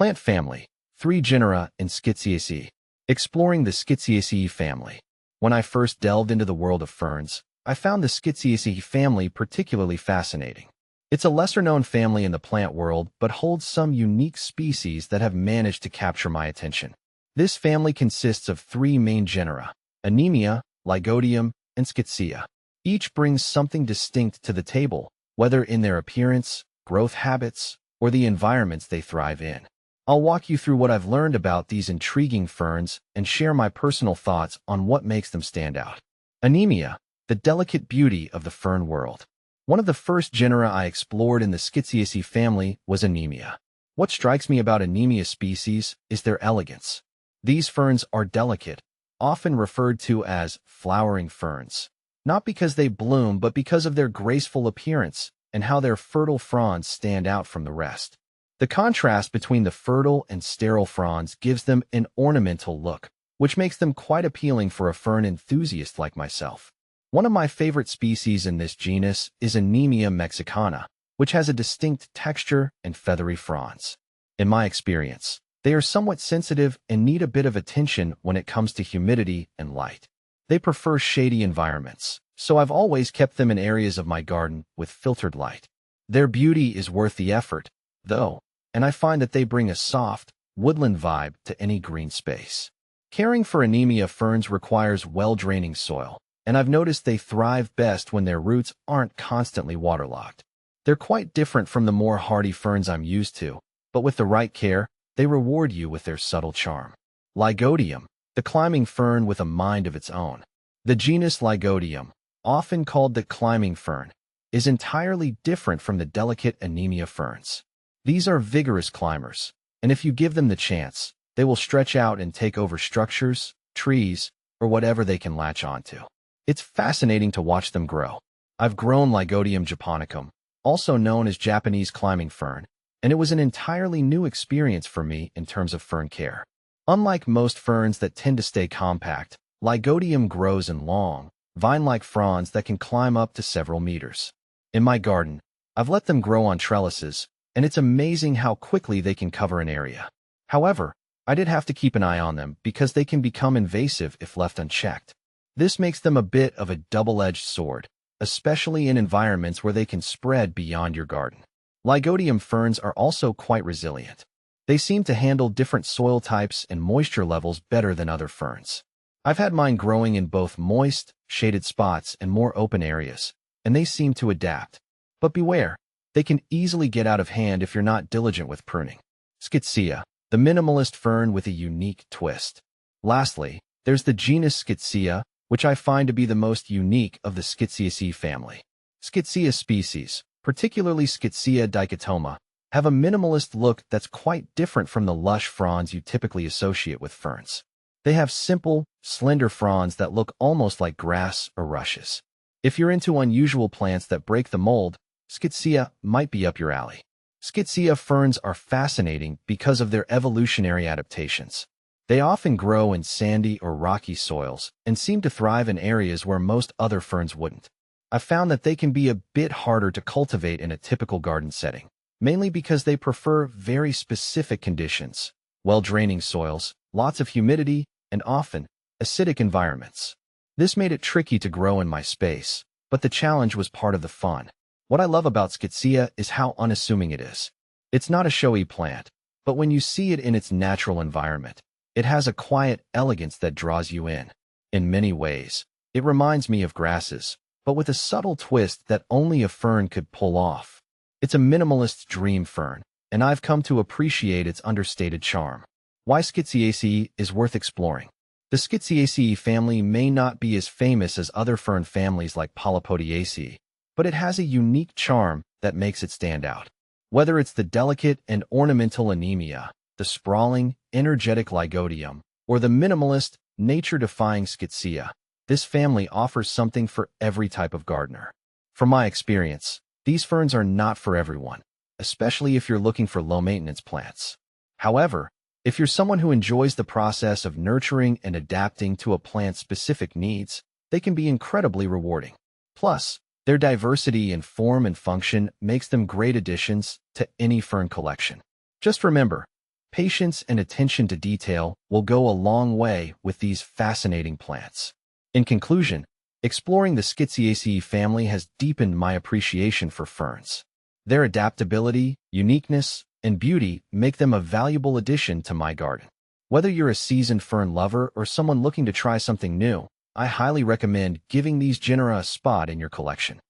Plant family, 3 genera in Schizaeaceae. Exploring the Schizaeaceae family. When I first delved into the world of ferns, I found the Schizaeaceae family particularly fascinating. It's a lesser-known family in the plant world, but holds some unique species that have managed to capture my attention. This family consists of 3 main genera: Anemia, Lygodium, and Schizaea. Each brings something distinct to the table, whether in their appearance, growth habits, or the environments they thrive in. I'll walk you through what I've learned about these intriguing ferns and share my personal thoughts on what makes them stand out. Anemia, the delicate beauty of the fern world. One of the first genera I explored in the Schizaeaceae family was Anemia. What strikes me about Anemia species is their elegance. These ferns are delicate, often referred to as flowering ferns, not because they bloom but because of their graceful appearance and how their fertile fronds stand out from the rest. The contrast between the fertile and sterile fronds gives them an ornamental look, which makes them quite appealing for a fern enthusiast like myself. One of my favorite species in this genus is Anemia mexicana, which has a distinct texture and feathery fronds. In my experience, they are somewhat sensitive and need a bit of attention when it comes to humidity and light. They prefer shady environments, so I've always kept them in areas of my garden with filtered light. Their beauty is worth the effort, though, and I find that they bring a soft, woodland vibe to any green space. Caring for Anemia ferns requires well-draining soil, and I've noticed they thrive best when their roots aren't constantly waterlogged. They're quite different from the more hardy ferns I'm used to, but with the right care, they reward you with their subtle charm. Lygodium, the climbing fern with a mind of its own. The genus Lygodium, often called the climbing fern, is entirely different from the delicate Anemia ferns. These are vigorous climbers, and if you give them the chance, they will stretch out and take over structures, trees, or whatever they can latch onto. It's fascinating to watch them grow. I've grown Lygodium japonicum, also known as Japanese climbing fern, and it was an entirely new experience for me in terms of fern care. Unlike most ferns that tend to stay compact, Lygodium grows in long, vine-like fronds that can climb up to several meters. In my garden, I've let them grow on trellises, and it's amazing how quickly they can cover an area. However, I did have to keep an eye on them because they can become invasive if left unchecked. This makes them a bit of a double-edged sword, especially in environments where they can spread beyond your garden. Lygodium ferns are also quite resilient. They seem to handle different soil types and moisture levels better than other ferns. I've had mine growing in both moist, shaded spots and more open areas, and they seem to adapt. But beware, they can easily get out of hand if you're not diligent with pruning. Schizaea, the minimalist fern with a unique twist. Lastly, there's the genus Schizaea, which I find to be the most unique of the Schizaeaceae family. Schizaea species, particularly Schizaea dichotoma, have a minimalist look that's quite different from the lush fronds you typically associate with ferns. They have simple, slender fronds that look almost like grass or rushes. If you're into unusual plants that break the mold, Schizaea might be up your alley. Schizaea ferns are fascinating because of their evolutionary adaptations. They often grow in sandy or rocky soils and seem to thrive in areas where most other ferns wouldn't. I've found that they can be a bit harder to cultivate in a typical garden setting, mainly because they prefer very specific conditions: well-draining soils, lots of humidity, and often acidic environments. This made it tricky to grow in my space, but the challenge was part of the fun. What I love about Schizaea is how unassuming it is. It's not a showy plant, but when you see it in its natural environment, it has a quiet elegance that draws you in. In many ways, it reminds me of grasses, but with a subtle twist that only a fern could pull off. It's a minimalist dream fern, and I've come to appreciate its understated charm. Why Schizaeaceae is worth exploring. The Schizaeaceae family may not be as famous as other fern families like Polypodiaceae, but it has a unique charm that makes it stand out. Whether it's the delicate and ornamental Anemia, the sprawling, energetic Lygodium, or the minimalist, nature-defying Schizaea, this family offers something for every type of gardener. From my experience, these ferns are not for everyone, especially if you're looking for low-maintenance plants. However, if you're someone who enjoys the process of nurturing and adapting to a plant's specific needs, they can be incredibly rewarding. Plus, their diversity in form and function makes them great additions to any fern collection. Just remember, Patience and attention to detail will go a long way with these fascinating plants. In conclusion, exploring the Schizaeaceae family has deepened my appreciation for ferns. Their adaptability, uniqueness, and beauty make them a valuable addition to my garden. Whether you're a seasoned fern lover or someone looking to try something new, I highly recommend giving these genera a spot in your collection.